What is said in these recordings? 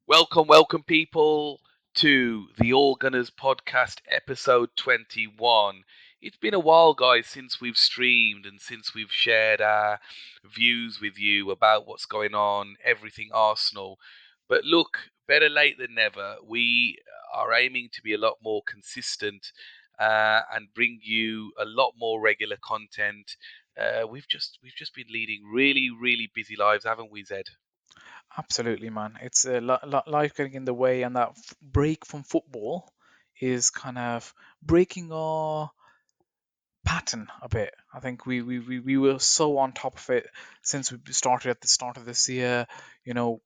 Welcome, people, to the All Gunners podcast, episode 21. It's been a while, guys, since we've streamed and since we've shared our views with you about what's going on, everything Arsenal. But look, better late than never. We are aiming to be a lot more consistent and bring you a lot more regular content. We've just been leading really busy lives, haven't we, Zed? Absolutely, man. It's life getting in the way, and that break from football is kind of breaking our pattern a bit. I think we were so on top of it since we started at the start of this year.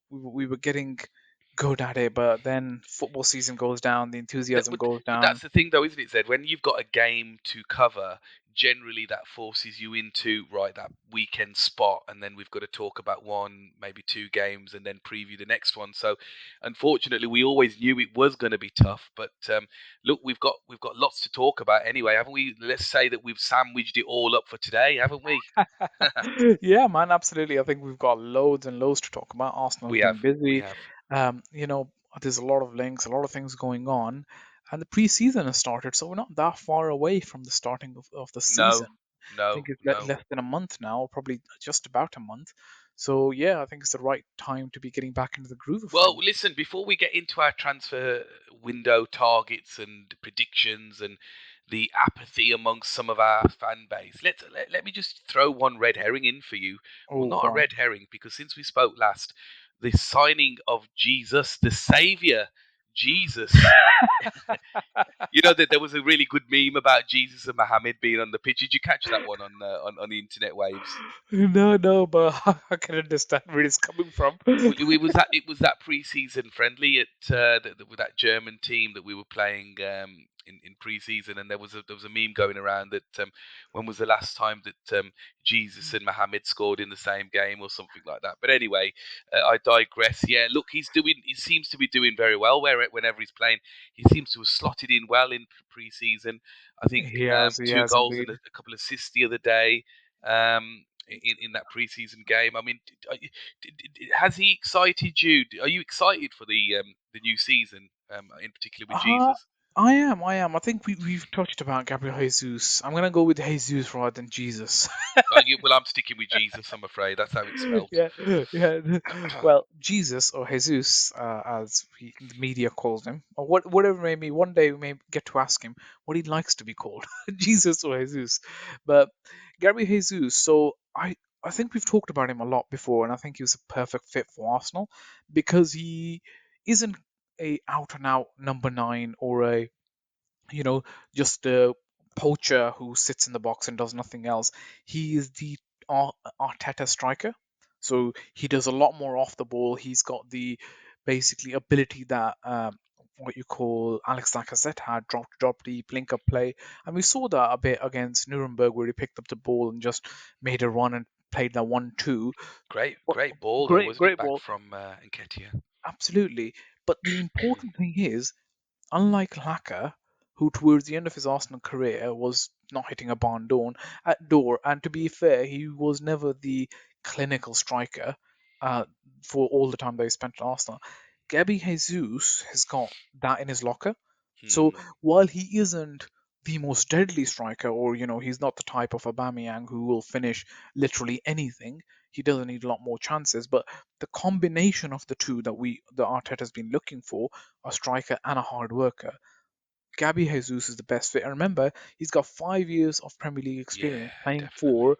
We were getting good at it, but then football season goes down, the No, enthusiasm but goes but down. that's the thing, though, isn't it, Zed? When you've got a game to cover, generally that forces you into right that weekend spot, and then we've got to talk about one, maybe two games, and then preview the next one. So, unfortunately, we always knew it was going to be tough. But look, we've got lots to talk about anyway, haven't we? Let's say that we've sandwiched it all up for today, haven't we? Yeah, man, absolutely. I think we've got loads and loads to talk about. Arsenal's we have, been we busy. have. Um, you know, there's a lot of links, a lot of things going on, and the preseason has started, so we're not that far away from the starting of the season. No, I think no, it's no. less than a month now, probably just about a month. So yeah, I think it's the right time to be getting back into the groove of Well, things. listen, before we get into our transfer window targets and predictions and the apathy amongst some of our fan base, let me just throw one red herring in for you. Well, Oh, not go a on. red herring, because since we spoke last, the signing of Jesus, the Savior, Jesus. You know that there was a really good meme about Jesus and Muhammad being on the pitch. Did you catch that one on the internet waves? No, no, but I can understand where it's coming from. Well, it was that pre-season friendly at with that German team that we were playing in pre-season, and there was a meme going around that when was the last time that Jesus and Mohammed scored in the same game or something like that. But anyway, I digress. Yeah, look, he seems to be doing very well whenever he's playing. He seems to have slotted in well in pre-season. I think He two has goals indeed. and a couple of assists the other day. In that pre-season game. I mean, has he excited you? Are you excited for the new season, in particular with Uh, Jesus? I am. I think we've touched about Gabriel Jesus. I'm gonna go with Jesus rather than Jesus. Well, I'm sticking with Jesus. I'm afraid that's how it's spelt. Yeah, yeah. Well, Jesus or Jesus, as the media calls him, or whatever may be. One day we may get to ask him what he likes to be called, Jesus or Jesus. But Gabriel Jesus. So I think we've talked about him a lot before, and I think he was a perfect fit for Arsenal because he isn't a out and out number nine or a you know, just a poacher who sits in the box and does nothing else. He is the Arteta striker. So he does a lot more off the ball. He's got the basically ability that what you call Alex Lacazette had, drop deep, link up play. And we saw that a bit against Nuremberg where he picked up the ball and just made a run and played that 1-2. Great ball though, Great, wasn't it, great back ball. from Nketiah? Absolutely. But the important thing is unlike Laka, who towards the end of his Arsenal career was not hitting a barn door, and to be fair, he was never the clinical striker uh, for all the time that he spent at Arsenal. Gabi Jesus has got that in his locker. So Hmm. while he isn't the most deadly striker, or he's not the type of Aubameyang who will finish literally anything. He doesn't need a lot more chances, but the combination of the two that the Arteta's been looking for, a striker and a hard worker, Gabby Jesus is the best fit. And remember, he's got 5 years of Premier League Yeah, experience playing definitely. for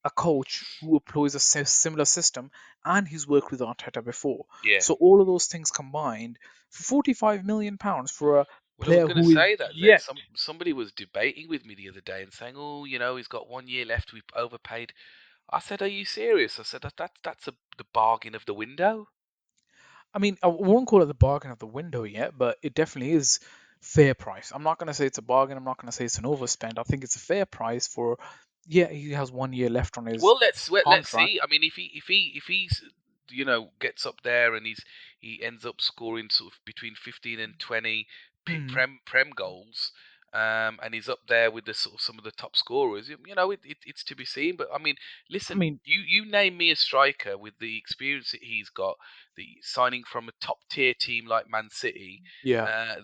a coach who employs a similar system, and he's worked with Arteta before. Yeah. So all of those things combined, for £45 million for a Well, I was player going to who is say that, Zed. yet. Somebody was debating with me the other day and saying, "Oh, he's got 1 year left. We've overpaid." I said, "Are you serious?" I said, "That's the bargain of the window." I mean, I won't call it the bargain of the window yet, but it definitely is fair price. I'm not going to say it's a bargain. I'm not going to say it's an overspend. I think it's a fair price for. Yeah, he has 1 year left on his Let's contract. see. I mean, if he's gets up there and he ends up scoring sort of between 15 and 20 Hmm. prem goals, and he's up there with the sort of some of the top scorers. It's to be seen. But I mean, I listen, mean, you name me a striker with the experience that he's got, the signing from a top tier team like Man City, yeah.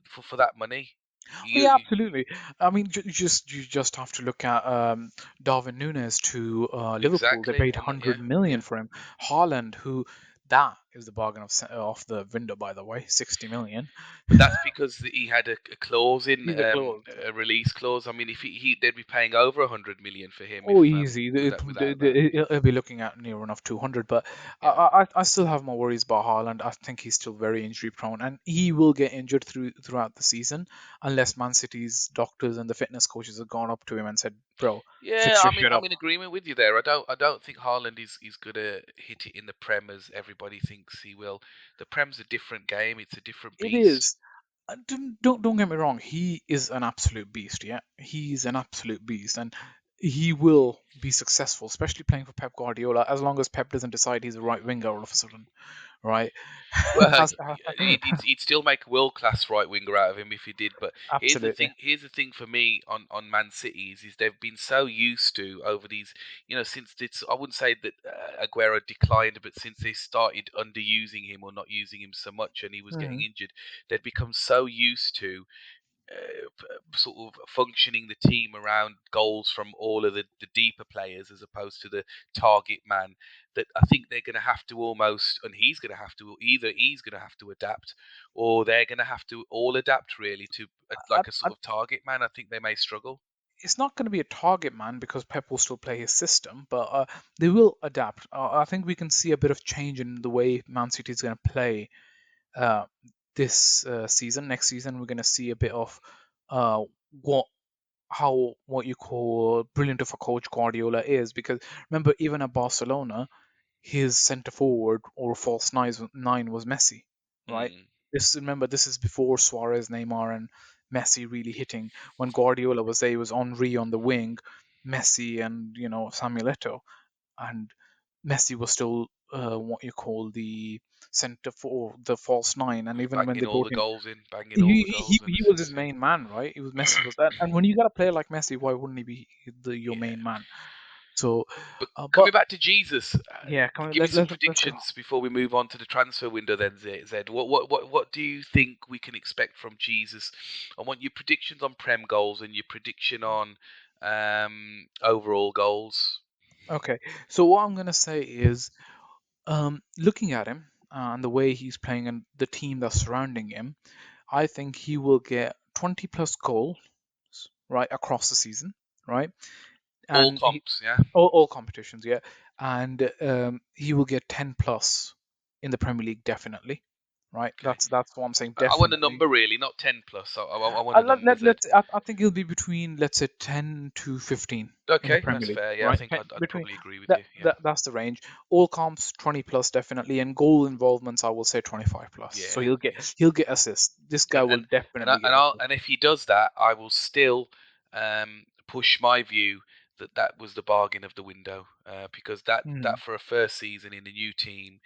for that money. Oh, You, yeah, you absolutely. I mean, you just have to look at Darwin Nunes to Liverpool. They exactly, paid and that, 100 yeah, million yeah. for him. Haaland, who that is the bargain of the window, by the way, 60 million. But that's because he had a clause in, He's a close. a release clause. I mean, if they'd be paying over 100 million for him Oh, if easy. without that. It'll be looking at near enough 200, but Yeah. I still have my worries about Haaland. I think he's still very injury prone, and he will get injured throughout the season unless Man City's doctors and the fitness coaches have gone up to him and said, "Bro, Yeah, fix your I mean, shit I'm up." in agreement with you there. I don't think Haaland is gonna hit it in the Prem as everybody thinks he will. The Prem's a different game. It's a different It beast. is. Don't get me wrong. He is an absolute beast. Yeah, he's an absolute beast, and he will be successful, especially playing for Pep Guardiola, as long as Pep doesn't decide he's a right winger all of a sudden, right? Well, As- he'd still make a world class right winger out of him if he did. But here's the Absolutely. thing. Here's the thing for me on Man City is they've been so used to over these, since it's I wouldn't say that Aguero declined, but since they started underusing him or not using him so much, and he was getting Mhm. injured, they'd become so used to sort of functioning the team around goals from all of the deeper players as opposed to the target man, that I think they're going to have to almost, and he's going to have to, either he's going to have to adapt or they're going to have to all adapt really to I, like a I, sort of target man. I think they may struggle. it's not going to be a target man because Pep will still play his system, but they will adapt. I think we can see a bit of change in the way Man City is going to play uh, this season. Next season, we're going to see a bit of uh, what what you call brilliant of a coach Guardiola is. Because remember, even at Barcelona, his centre forward or false nine was Messi, right? Mm. Remember, this is before Suarez, Neymar, and Messi really hitting. When Guardiola was there, it was Henri on the wing, Messi, and Samuel Eto'o, and Messi was still what you call the centre for the false nine. And even when they Banging all brought the in, goals in, banging he, all the he, goals and he was his assists in. main man, right? It was Messi was that. And when you got a player like Messi, why wouldn't he be your Yeah. main man? So, But but coming back to Jesus, yeah, come on, give me some let's go. predictions before we move on to the transfer window. Then, Zed, what do you think we can expect from Jesus? I want your predictions on Prem goals and your prediction on overall goals. Okay, so what I'm gonna say is, looking at him and the way he's playing and the team that's surrounding him, I think he will get 20 plus goals right across the season, right? All And comps, yeah. all competitions, yeah. And he will get 10 plus in the Premier League, definitely, right? Okay. That's what I'm saying, I want a definitely. number really, not 10 plus. I want a number, Zed. I think he'll be between, let's say, 10 to 15 in the Okay, Premier that's League, fair. Yeah, I right? think I'd Between probably agree with you. Yeah. that's the range. All comps 20 plus definitely, and goal involvements I will say 25 plus. So Yeah, yeah. he'll get assists. This guy and will and definitely get I'll, assists. and if he does that, I will still push my view that that was the bargain of the window, because that Mm, for a first season in a new team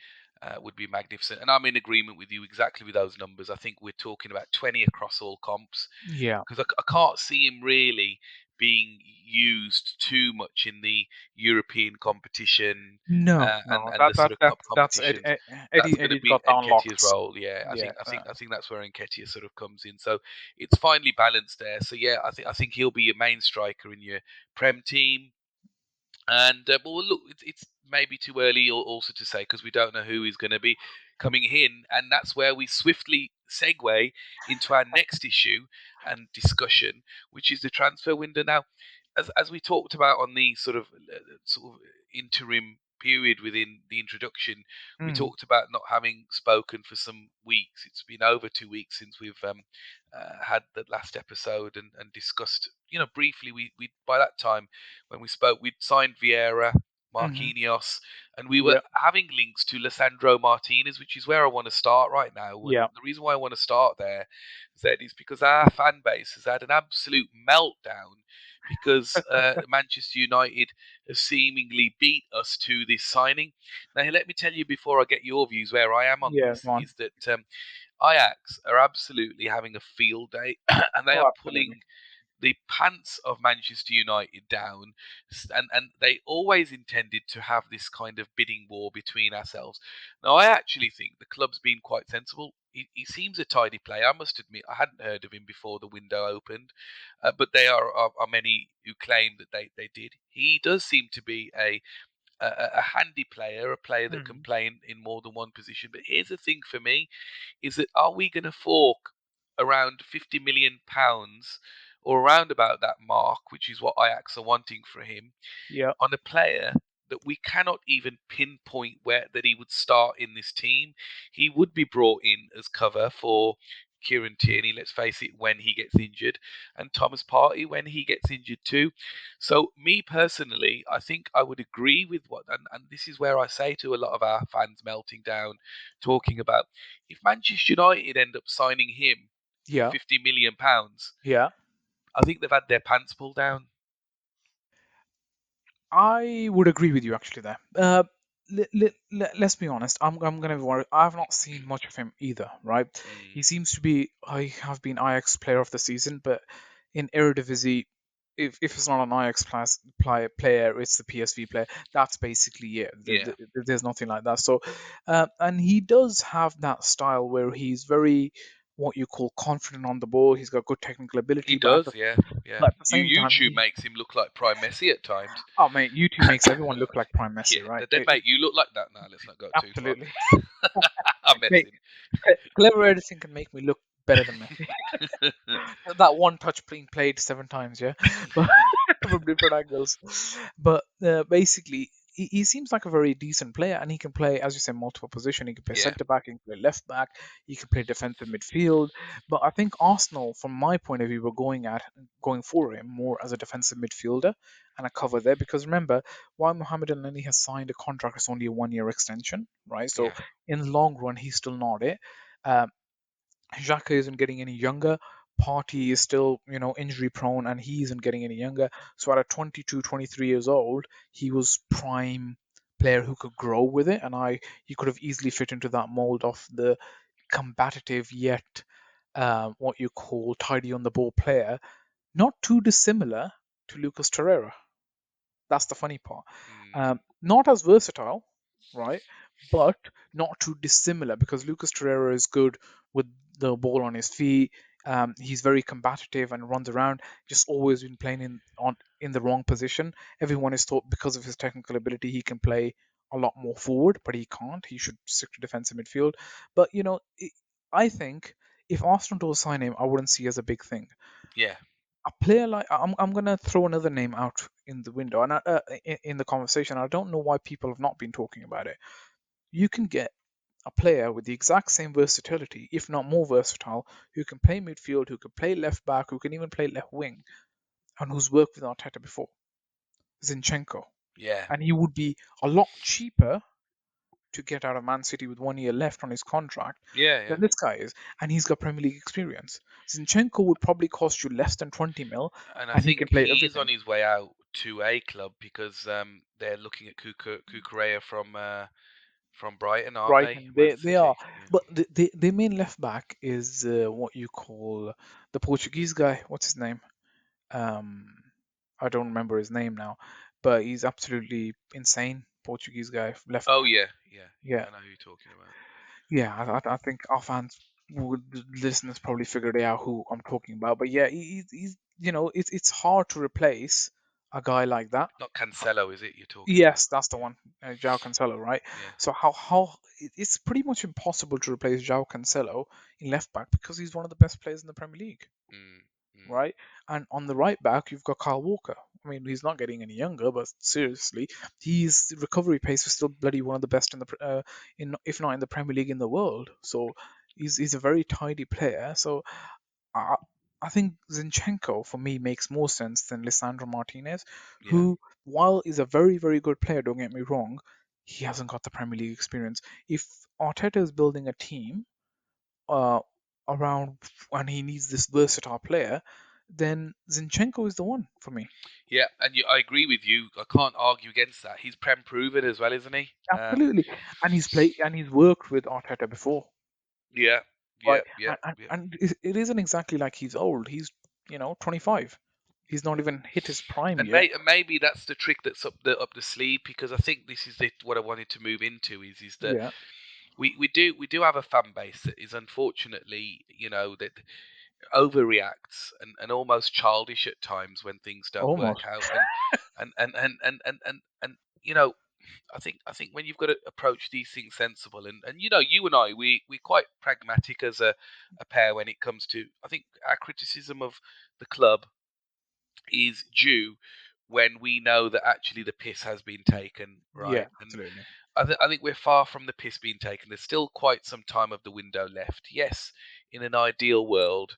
would be magnificent. And I'm in agreement with you exactly with those numbers. I think we're talking about 20 across all comps, yeah. because I can't see him really being used too much in the European competition No, and no, the sort of cup that's competitions. That's going to Eddie's be got that Nketiah's unlocked. role. Yeah, I Yeah. think I think I think that's where Nketiah sort of comes in. So it's finely balanced there. So yeah, I think he'll be your main striker in your Prem team. And well, look, it's maybe too early also to say because we don't know who is going to be coming in, and that's where we swiftly segue into our next issue and discussion, which is the transfer window. Now, as we talked about on the sort of interim period within the introduction, we Mm, talked about not having spoken for some weeks. It's been over 2 weeks since we've had the last episode and discussed, briefly. We by that time when we spoke, we'd signed Vieira, hmm. Marquinhos, and we were Yeah. having links to Lizandro Martinez, which is where I want to start right now. And Yeah. the reason why I want to start there, Zed, is because our fan base has had an absolute meltdown because Manchester United have seemingly beat us to this signing. Now, let me tell you before I get your views where I am on Yeah. this Go on. is that Ajax are absolutely having a field day, and they are Oh, absolutely. pulling the pants of Manchester United down, and they always intended to have this kind of bidding war between ourselves. Now, I actually think the club's been quite sensible. He seems a tidy player. I must admit, I hadn't heard of him before the window opened, but are many who claim that they did. He does seem to be a handy player, a player that can Mm. play in more than one position. But here's the thing for me is that are we going to fork around £50 million or around about that mark, which is what Ajax are wanting for him, Yeah. on a player that we cannot even pinpoint where that he would start in this team? He would be brought in as cover for Kieran Tierney, let's face it, when he gets injured, and Thomas Partey when he gets injured too. So, me personally, I think I would agree with and this is where I say to a lot of our fans melting down, talking about if Manchester United end up signing him for Yeah. £50 million, Yeah. I think they've had their pants pulled down. I would agree with you actually there. Let's be honest. I'm gonna be worried. I've not seen much of him either, right? Mm, He seems to be. I have been Ajax player of the season, but in Eredivisie, if it's not an Ajax player, it's the PSV player. That's basically it. yeah, There's nothing like that. So, and he does have that style where he's very what you call confident on the ball. He's got good technical he ability, does. Yeah, yeah. but at the You same time, YouTube makes him look like Prime Messi at times. oh mate, YouTube makes everyone look like Prime Messi, Yeah, right? they make you look like that. Now let's not go too far. Absolutely. I'm Mate, messing. clever editing can make me look better than Messi. That one touch being played 7 times, yeah, but from different angles. But basically, he seems like a very decent player, and he can play, as you said, multiple position. He can play Yeah, centre back, he can play left back, he can play defensive midfield. But I think Arsenal, from my point of view, were going for him more as a defensive midfielder and a cover there. Because remember, while Mohamed Elneny has signed a contract, it's only a 1 year extension, right? So yeah, in the long run, he's still not it. Um, Xhaka isn't getting any younger. Party is still, injury prone, and he isn't getting any younger. So at a 22, 23 years old, he was prime player who could grow with it, and he could have easily fit into that mold of the combative yet what you call tidy on the ball player, not too dissimilar to Lucas Torreira. That's the funny part. mm, Not as versatile, right? But not too dissimilar because Lucas Torreira is good with the ball on his feet. He's very combative and runs around. Just always been playing in the wrong position. Everyone is thought because of his technical ability he can play a lot more forward, but he can't. He should stick to defensive midfield. But I think if Arsenal don't sign him, I wouldn't see it as a big thing. yeah, A player like I'm gonna throw another name out in the window and in the conversation. I don't know why people have not been talking about it. You can get a player with the exact same versatility, if not more versatile, who can play midfield, who can play left back, who can even play left wing, and who's worked with Arteta before, Zinchenko, yeah, and he would be a lot cheaper to get out of Man City with 1 year left on his contract yeah, yeah. than this guy is, and he's got Premier League experience. Zinchenko would probably cost you less than 20 mil, And I and he can think play he is on everything. his way out to a club because they're looking at Kukurea from Brighton, aren't they? Brighton, Man they are, City. Yeah. but the main left back is what you call the Portuguese guy. What's his name? Um, I don't remember his name now, but he's absolutely insane. Portuguese guy, left Oh back. yeah, yeah, yeah. Yeah, I know who you're talking about. yeah. I think our fans, listeners, probably figured out who I'm talking about. But yeah, he's it's hard to replace a guy like that. Not Cancelo, is it? You're talking about? Yes, that's the one, João Cancelo, right? Yeah, So how it's pretty much impossible to replace João Cancelo in left back because he's one of the best players in the Premier League, yeah. Mm. right? And on the right back, you've got Kyle Walker. I mean, he's not getting any younger, but seriously, his recovery pace is still bloody one of the best in in if not in the Premier League in the world. So he's a very tidy player. So I, I think Zinchenko for me makes more sense than Lizandro Martinez, Yeah, who, while is a very, very good player, don't get me wrong, he hasn't got the Premier League experience. If Arteta is building a team uh, around and he needs this versatile player, then Zinchenko is the one for me. yeah. And I agree with you. I can't argue against that. He's prem proven as well, isn't he? Absolutely, and he's worked with Arteta before. Yeah, right? yeah, yeah, yeah. And it isn't exactly like he's old. He's 25. He's not even hit his prime yet. And maybe that's the trick that's up the sleeve, because I think this is what I wanted to move into is that Yeah, we do have a fan base that is unfortunately, that overreacts and almost childish at times when things don't work almost. out, and you know I think when you've got to approach these things sensible, and you and I, we quite pragmatic as a pair when it comes to, I think our criticism of the club is due when we know that actually the piss has been taken, Yeah, right? And absolutely. I think we're far from the piss being taken. There's still quite some time of the window left. Yes, in an ideal world,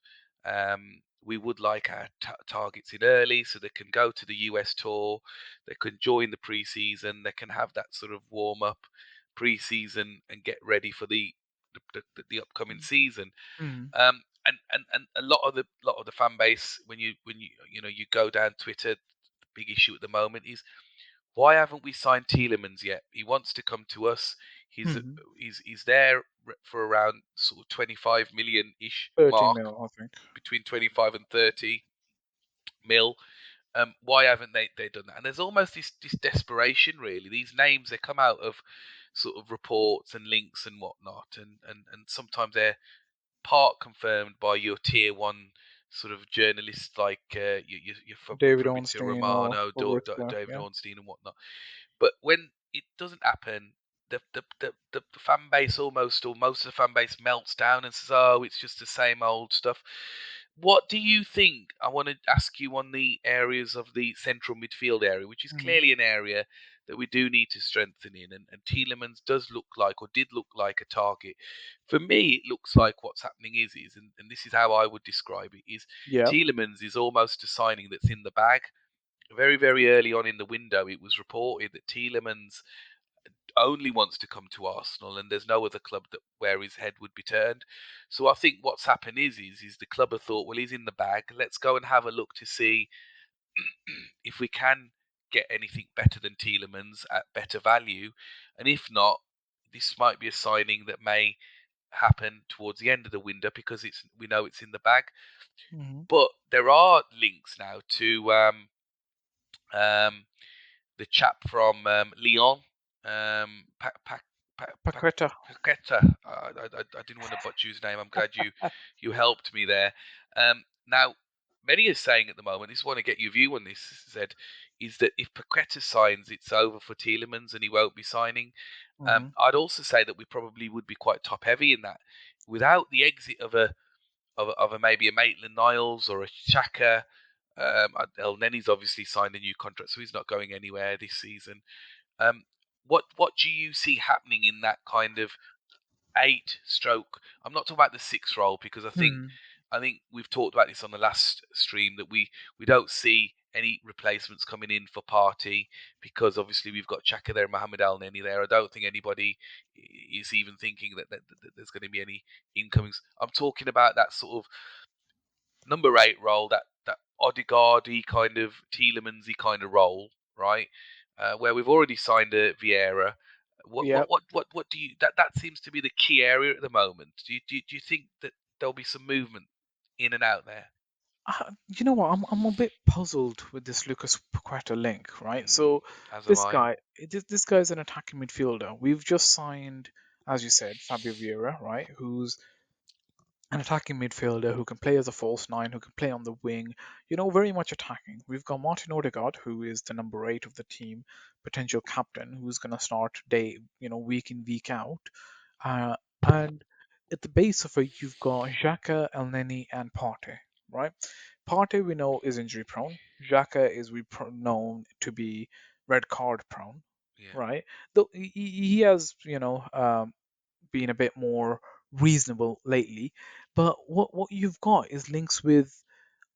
we would like our targets in early so they can go to the US tour, they can join the preseason, they can have that sort of warm up preseason and get ready for the upcoming season. Mm, And a lot of the fan base, when you go down Twitter, the big issue at the moment is, why haven't we signed Tielemans yet? He wants to come to us. He's mm. he's there for around sort of 25 million ish 30 mark, mil, I think. between 25 and 30 mil. Why haven't they done that? And there's almost this desperation, really. These names, they come out of sort of reports and links and whatnot, and sometimes they're part confirmed by your tier one sort of journalists, like your David Fabrizio Ornstein or Romano, Goretzka, David yeah. Ornstein, and whatnot. But when it doesn't happen, the fan base, almost, or most of the fan base, melts down and says, "Oh, it's just the same old stuff." What do you think? I want to ask you on the areas of the central midfield area, which is Mm, clearly an area that we do need to strengthen in. And Tielemans does look like, or did look like, a target. For me, it looks like what's happening and this is how I would describe it, is yeah. Tielemans is almost a signing that's in the bag. Very, very early on in the window, it was reported that Tielemans only wants to come to Arsenal, and there's no other club that where his head would be turned. So I think what's happened is the club have thought, well, he's in the bag. Let's go and have a look to see if we can get anything better than Tielemans at better value, and if not, this might be a signing that may happen towards the end of the window, because we know it's in the bag. Hmm. But there are links now to um, the chap from Lyon, pa- pa- pa- Paqueta. Paqueta. I didn't want to butcher his name. I'm glad you helped me there. Now, many are saying at the moment, I just want to get your view on this, Zed, is that if Paqueta signs, it's over for Tielemans and he won't be signing. Hmm. I'd also say that we probably would be quite top heavy in that. Without the exit of a maybe a Maitland Niles or a Xhaka. El Nenny's obviously signed a new contract, so he's not going anywhere this season. Um, what do you see happening in that kind of eight stroke? I'm not talking about the six role, because Hmm. I think we've talked about this on the last stream, that we don't see any replacements coming in for Party, because obviously we've got Chaka there, Mohamed Al Neni there. I don't think anybody is even thinking that there's going to be any incomings. I'm talking about that sort of number eight role, that Odegaardy kind of, Tielemans kind of role, right? Where we've already signed a Vieira. Yeah. What do you, that seems to be the key area at the moment. Do you think that there'll be some movement in and out there? You know what? I'm a bit puzzled with this Lucas Paqueta link, right? Mm, So as am this I. guy, this guy's an attacking midfielder. We've just signed, as you said, Fabio Vieira, right? Who's an attacking midfielder who can play as a false nine, who can play on the wing, very much attacking. We've got Martin Odegaard, who is the number eight of the team, potential captain, who's going to start week in, week out. And at the base of it, you've got Xhaka, Elneny, and Partey, right? Partey we know is injury prone. Xhaka is known to be red card prone, Yeah, right? Though he has, been a bit more reasonable lately. But what you've got is links with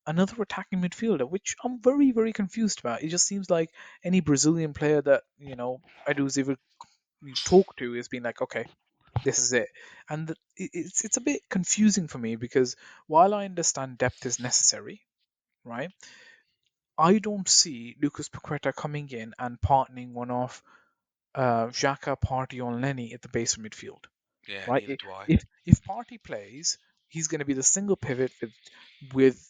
another attacking midfielder, which I'm very, very confused about. It just seems like any Brazilian player that, Edu's ever talked to has been like, okay, this is it. And it's a bit confusing for me because while I understand depth is necessary, right? I don't see Lucas Paqueta coming in and partnering one off Xhaka, Partey, or Lenny at the base of midfield, yeah, right? neither do I. If Partey plays, he's going to be the single pivot with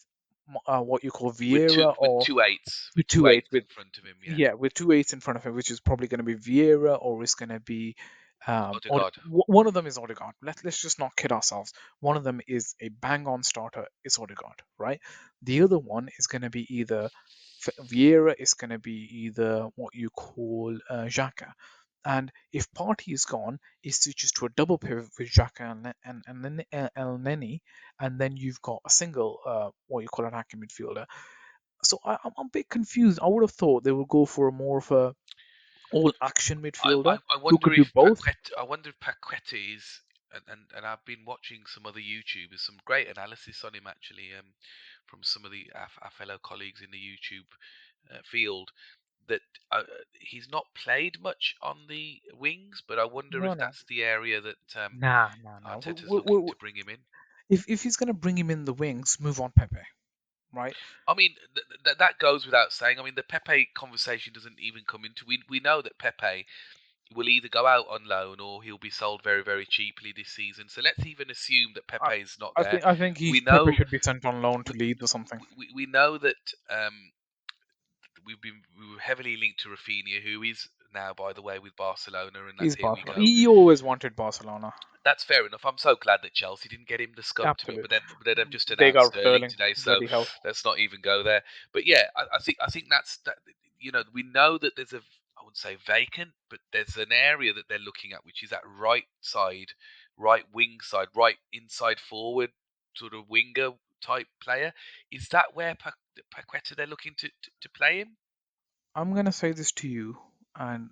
what you call with Vieira, or with two two eights, eights with in front of him. Yeah, yeah, with two eights in front of him, which is probably going to be Vieira, or it's going to be Odegaard. one of them is Odegaard. Let's just not kid ourselves. One of them is a bang on starter. It's Odegaard, right? The other one is going to be either Vieira. Is going to be either what you call Xhaka. And if Party is gone, it switches to a double pivot with Xhaka and then El Neni, and then you've got a single what you call an attacking midfielder. So I'm a bit confused. I would have thought they would go for a more of a all action midfielder I who wonder could do if both. Paqueta is, and I've been watching some other YouTubers, some great analysis on him actually, from some of our fellow colleagues in the YouTube field. That he's not played much on the wings, but I wonder No, if no, that's the area that nah. Arteta's looking to bring him in. If he's gonna bring him in the wings, move on Pepe, right? I mean, that goes without saying. I mean, the Pepe conversation doesn't even come into. We know that Pepe will either go out on loan or he'll be sold very, very cheaply this season. So let's even assume that I, Pepe is not I there. think I think We Pepe know should be sent on loan to we, Leeds or something. we know that we were heavily linked to Rafinha, who is now, by the way, with Barcelona, and that's He's here we Barcelona. go. He always wanted Barcelona. That's fair enough. I'm so glad that Chelsea didn't get him the scum to me, Absolutely. but then they've just They announced got Sterling Sterling. today, so Bloody hell. let's not even go there. But yeah, I think that's that. You know, we know that there's a, I wouldn't say vacant, but there's an area that they're looking at, which is that right side, right wing side, right inside forward sort of winger type player. Is that where Paqueta they're looking to play him? I'm gonna say this to you, and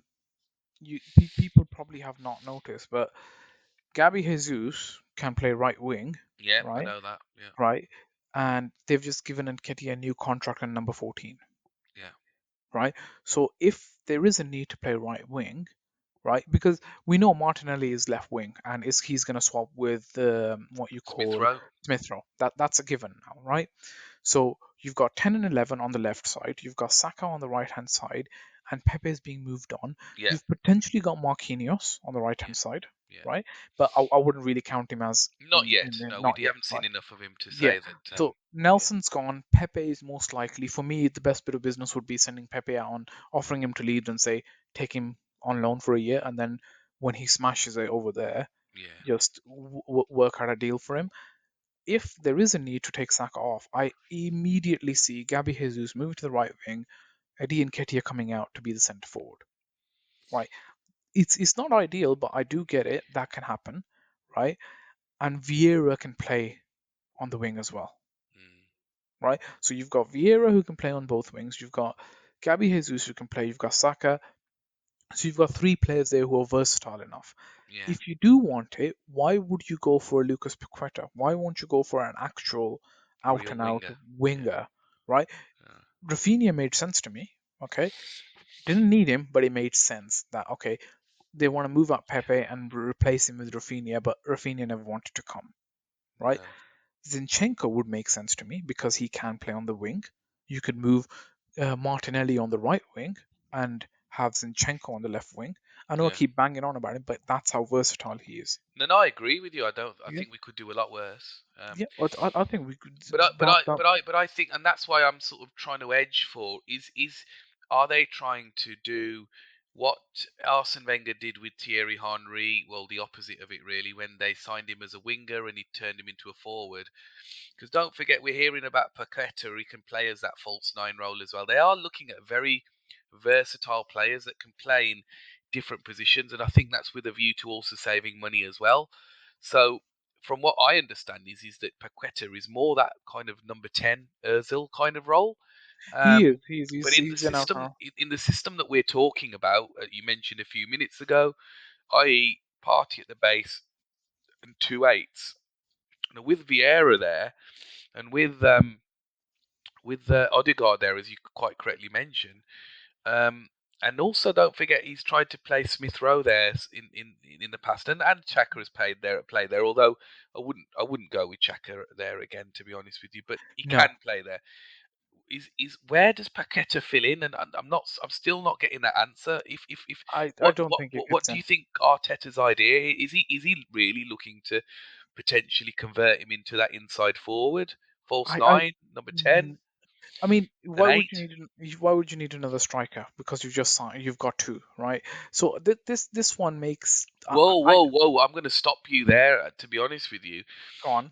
people probably have not noticed, but Gabby Jesus can play right wing, Yeah, I right? know that. Yeah, Right? And they've just given Nketiah a new contract on number 14, yeah. right? So if there is a need to play right wing, right? Because we know Martinelli is left wing and he's going to swap with what you Smith call Rowe. Smith Rowe. That's a given now, right? So you've got 10 and 11 on the left side, you've got Saka on the right hand side, and Pepe is being moved on. Yeah, You've potentially got Marquinhos on the right yeah, hand side, yeah. right? But I wouldn't really count him as Not yet. No, we not yet, haven't seen right? enough of him to Yeah. say that. So Yeah, Nelson's gone. Pepe is most likely. For me, the best bit of business would be sending Pepe out on, offering him to Leeds and say, take him on loan for a year, and then when he smashes it over there, yeah, just work out a deal for him. If there is a need to take Saka off, I immediately see Gabby Jesus moving to the right wing, Eddie and Nketiah coming out to be the centre forward. Right? It's not ideal, but I do get it. That can happen, right? And Vieira can play on the wing as well, mm, right? So you've got Vieira who can play on both wings. You've got Gabby Jesus who can play. You've got Saka. So you've got three players there who are versatile enough. yeah. If you do want it, why would you go for a Lucas Paqueta? Why won't you go for an actual out Real and out winger. Yeah, winger, right? uh, Rafinha made sense to me. Okay, didn't need him, but it made sense that okay, they want to move up Pepe and replace him with Rafinha, but Rafinha never wanted to come, right? no. Zinchenko would make sense to me because he can play on the wing. You could move Martinelli on the right wing and have Zinchenko on the left wing. I know I Yeah. keep banging on about him, but that's how versatile he is. No, no, I agree with you. I don't. I Yeah, think we could do a lot worse. yeah. But I think we could. But I think, and that's why I'm sort of trying to edge for is are they trying to do what Arsene Wenger did with Thierry Henry? Well, the opposite of it really, when they signed him as a winger and he turned him into a forward. Because don't forget, we're hearing about Paqueta. He can play as that false nine role as well. They are looking at very versatile players that can play in different positions, and I think that's with a view to also saving money as well. So, from what I understand, is that Paqueta is more that kind of number 10 Özil kind of role. He is. Um, but He's an out now. in the system that we're talking about, you mentioned a few minutes ago, i.e., party at the base and two eights. Now with Vieira there, and with Odegaard there, as you quite correctly mentioned. Um, and also, don't forget he's tried to play Smith Rowe there in the past, and Chaka has played there. Although I wouldn't go with Chaka there again, to be honest with you. But he can No, play there. Is where does Paqueta fill in? And I'm still not getting that answer. I don't think he What fits do in. you think Arteta's idea is? He really looking to potentially convert him into that inside forward, false I nine, number 10, mm, I mean, an 8. why would you need another striker? Because you've got two, right? So this one makes Whoa, I whoa, whoa! I'm going to stop you there. To be honest with you, go on.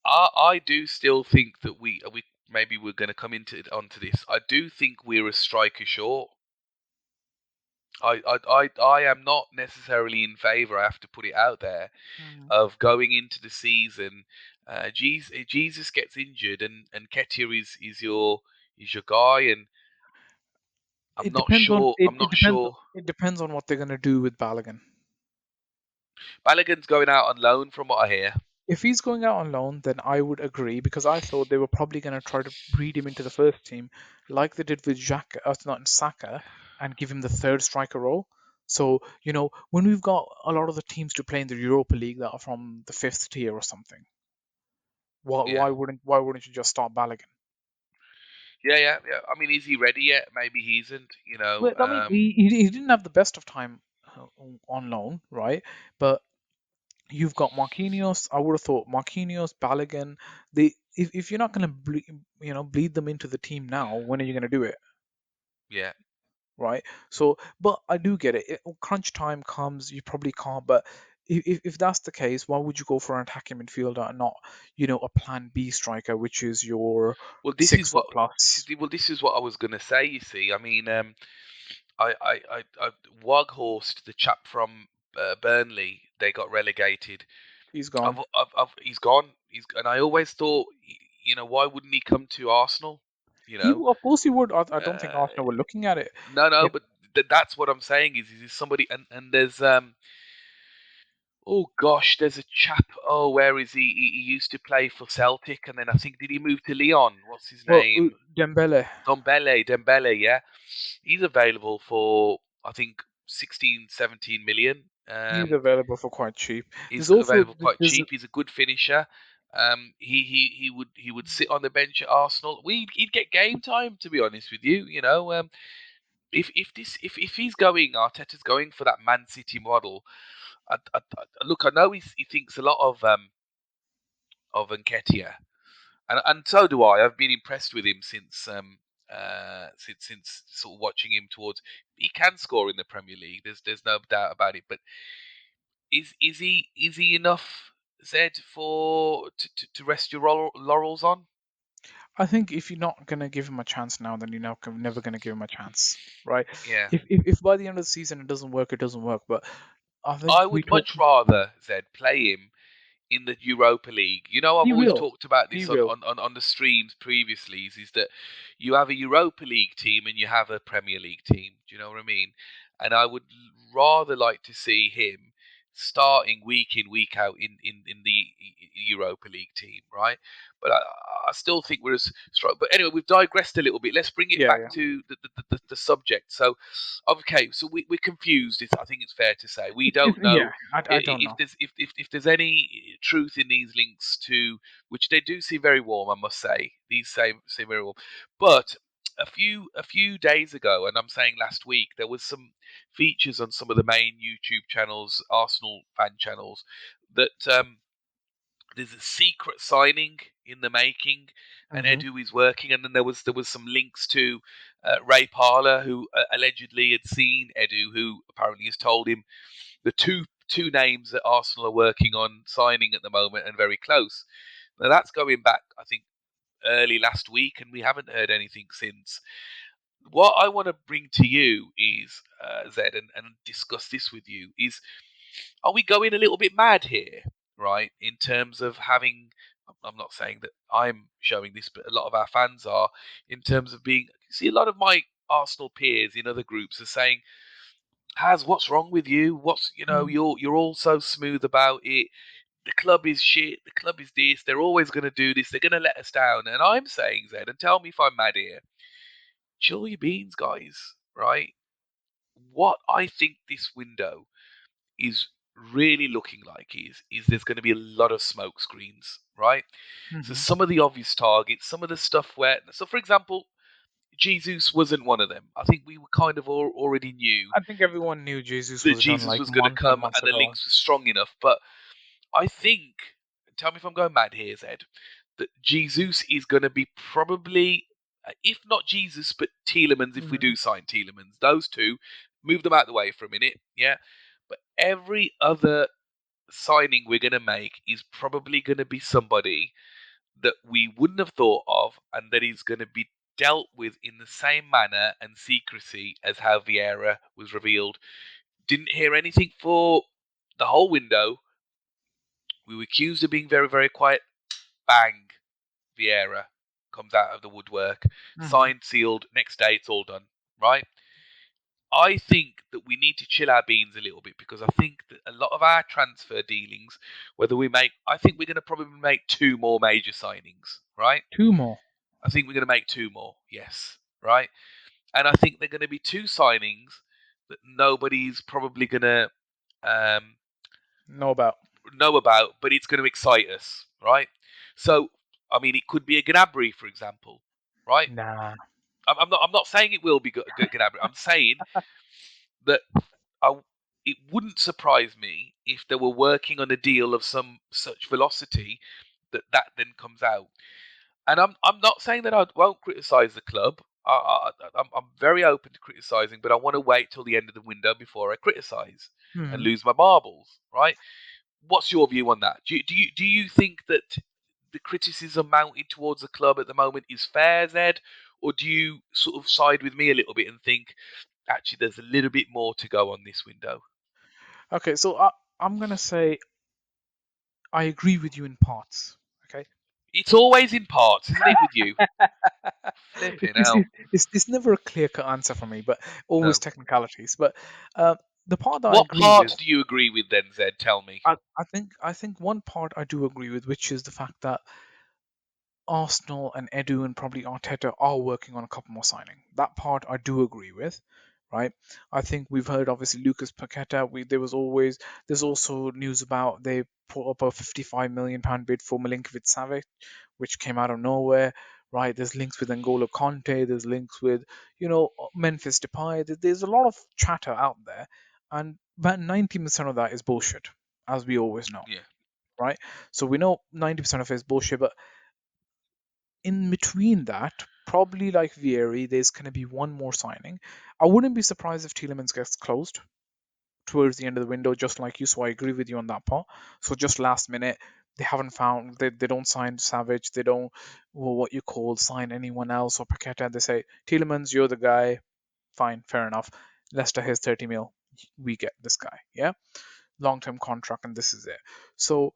I do still think that we maybe we're going to come into onto this. I do think we're a striker short. I am not necessarily in favour. I have to put it out there Mhm. of going into the season. Jesus gets injured, and Ketia is your guy, and I'm It not depends on sure. it, I'm it not depends sure. it depends on what they're gonna do with Balogun. Balogun's going out on loan, from what I hear. If he's going out on loan, then I would agree because I thought they were probably going to try to breed him into the first team, like they did with not Saka, and give him the third striker role. So when we've got a lot of the teams to play in the Europa League that are from the fifth tier or something, Yeah, why wouldn't you just start Balogun? yeah. I mean, is he ready yet? Maybe he isn't. Well, I mean, he didn't have the best of time on loan, right? But you've got Marquinhos. I would have thought Marquinhos, Balogun. If you're not going to bleed them into the team now, when are you going to do it, Yeah. right? So, but I do get it. Crunch time comes, you probably can't. But if that's the case, why would you go for an attacking midfielder and not, a Plan B striker, which is your Well, this is 6 foot what plus? this is what I was going to say. You see, I mean, I Waghorst, the chap from Burnley, they got relegated. He's gone. He's gone. And I always thought, why wouldn't he come to Arsenal? You know, Of course, he would. I don't think uh, Arsenal were looking at it. no, If but that's what I'm saying is somebody, and there's oh gosh, there's a chap. Oh, where is he? He used to play for Celtic, and then I think did he move to Leon? What's his well, name? Dembele, Dembele, yeah. He's available for I think 16, 17 million. he's available for quite cheap. He's There's also available quite there's cheap. He's a good finisher. He would sit on the bench at Arsenal. He'd get game time, to be honest with you. If he's going, Arteta's going for that Man City model. Look, I know he thinks a lot of Nketiah, and so do I. I've been impressed with him since sort of watching him towards. He can score in the Premier League. There's no doubt about it. But is he enough, Zed, for to rest your laurels on? I think if you're not gonna give him a chance now, then you're never gonna give him a chance, right? Yeah, If by the end of the season it doesn't work, it doesn't work. But I think I we would talk. much rather, Zed, play him in the Europa League. I've He always will. talked about He this on, will. on, on, on the streams previously, is that you have a Europa League team and you have a Premier League team. Do you know what I mean? And I would rather like to see him starting week in, week out in the Europa League team, right? But I still think we're as strong. But anyway, we've digressed a little bit. Let's bring it Yeah, back yeah. to the subject. So, okay, so we're confused. I think it's fair to say we don't Yeah. know I don't if know. there's any truth in these links to which they do seem very warm. I must say these seem very warm, but a few days ago, and I'm saying last week, there was some features on some of the main YouTube channels, Arsenal fan channels, that there's a secret signing in the making, and Hmm. Edu is working. And then there was some links to Ray Parler, who allegedly had seen Edu, who apparently has told him the two names that Arsenal are working on signing at the moment and very close. Now that's going back, I think, early last week, and we haven't heard anything since. What I want to bring to you is, Zed, and discuss this with you is: are we going a little bit mad here, right? In terms of having, I'm not saying that I'm showing this, but a lot of our fans are, in terms of being. See, a lot of my Arsenal peers in other groups are saying, "Has what's wrong with you? What's you're all so smooth about it. The club is shit. The club is this. They're always going to do this. They're going to let us down." And I'm saying, Zed, and tell me if I'm mad here. Chill your beans, guys. Right? What I think this window is really looking like is there's going to be a lot of smoke screens, right? So Hmm. some of the obvious targets, some of the stuff where, so for example, Jesus wasn't one of them. I think we were kind of already knew I think everyone knew Jesus that was done Jesus like was going to months and come months and the ago. links were strong enough. But I think tell me if I'm going mad here, Zed, that Jesus is going to be probably, if not Jesus, but Tielemans if we Mhm. do sign Tielemans. Those two, move them out of the way for a minute, yeah? But every other signing we're going to make is probably going to be somebody that we wouldn't have thought of and that is going to be dealt with in the same manner and secrecy as how Vieira was revealed. Didn't hear anything for the whole window. We were accused of being very, very quiet. Bang, Vieira comes out of the woodwork, Mhm. signed, sealed. Next day, it's all done. Right? I think that we need to chill our beans a little bit because I think that a lot of our transfer dealings, whether we make, I think we're going to probably make two more major signings. Right? Two more. I think we're going to make two more. Yes. Right? And I think they're going to be two signings that nobody's probably going to um, Know about. know about, but it's going to excite us, right? So, I mean, it could be a Gnabry, for example, right? Nah. I'm not saying it will be Gnabry. I'm saying that I, it wouldn't surprise me if they were working on a deal of some such velocity that then comes out. And I'm not saying that I won't criticise the club. I'm very open to criticising, but I want to wait till the end of the window before I criticise and Hmm. lose my marbles, right? What's your view on that? Do you think that the criticism mounted towards the club at the moment is fair, Zed, or do you sort of side with me a little bit and think actually there's a little bit more to go on this window? Okay, so I'm gonna say I agree with you in parts. Okay. It's always in parts, isn't it, with you? Flipping it's, hell. it's, it's never a clear cut answer for me, but always No. technicalities. But uh, the part that I What agree with, part do you agree with then, Zed? Tell me. I think one part I do agree with, which is the fact that Arsenal and Edu and probably Arteta are working on a couple more signing. That part I do agree with, right? I think we've heard obviously Lucas Paqueta. There's also news about they put up a 55 million pound bid for Milinkovic Savic, which came out of nowhere, right? There's links with N'Golo Conte. There's links with Memphis Depay. There's a lot of chatter out there, and about 90% of that is bullshit, as we always know, Yeah. right? So we know 90% of it is bullshit, but in between that, probably like Vieri, there's going to be one more signing. I wouldn't be surprised if Tielemans gets closed towards the end of the window, just like you. So I agree with you on that part. So just last minute, they haven't found, they don't sign Savage, they don't, well, what you call, sign anyone else or Paqueta. They say, Tielemans, you're the guy. Fine, fair enough. Leicester has 30 mil. We get this guy. Yeah. Long term contract, and this is it. So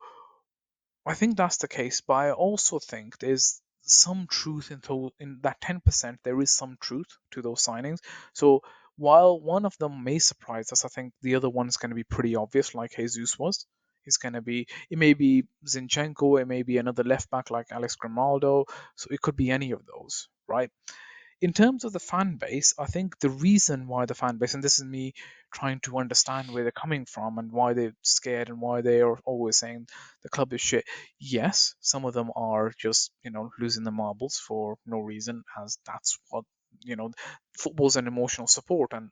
I think that's the case, but I also think there's some truth in that 10%. There is some truth to those signings. So while one of them may surprise us, I think the other one's going to be pretty obvious, like Jesus was. It may be Zinchenko, it may be another left back like Alex Grimaldo. So it could be any of those, right? In terms of the fan base, I think the reason why the fan base, and this is me trying to understand where they're coming from and why they're scared and why they are always saying the club is shit. Yes, some of them are just, losing the marbles for no reason, as that's what, you know, football's an emotional support, and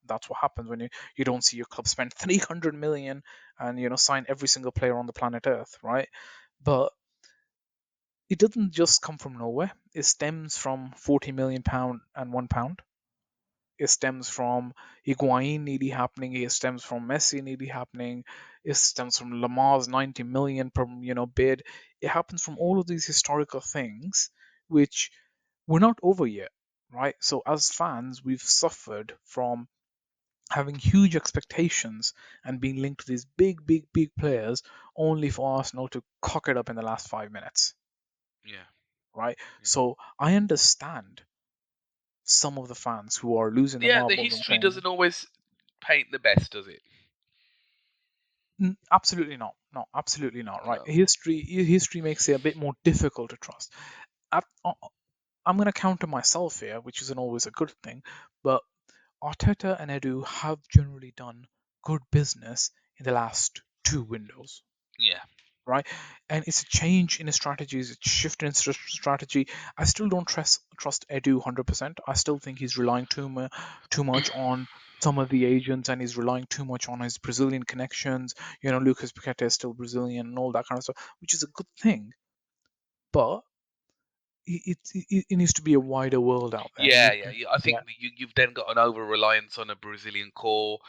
that's what happens when you don't see your club spend 300 million and, sign every single player on the planet Earth, right? But it doesn't just come from nowhere. It stems from 40 million pound and £1. It stems from Higuain nearly happening. It stems from Messi nearly happening. It stems from Lamar's 90 million per bid. It happens from all of these historical things, which we're not over yet, right? So as fans, we've suffered from having huge expectations and being linked to these big, big, big players, only for Arsenal to cock it up in the last 5 minutes, Yeah. right? Yeah. So I understand some of the fans who are losing the Yeah. The marbles and history saying, doesn't always paint the best, does it? Absolutely not. No, absolutely not. Right? No. History makes it a bit more difficult to trust. At, uh, I'm going to counter myself here, which isn't always a good thing, but Arteta and Edu have generally done good business in the last two windows, Yeah. right? And it's a change in his strategies, it's a shift in his strategy. I still don't trust Edu 100%. I still think he's relying too much on. some of the agents, and he's relying too much on his Brazilian connections. Lucas Paqueta is still Brazilian and all that kind of stuff, which is a good thing. But it needs to be a wider world out there. It Yeah, needs yeah, to, yeah. I yeah, think you've then got an over reliance on a Brazilian core.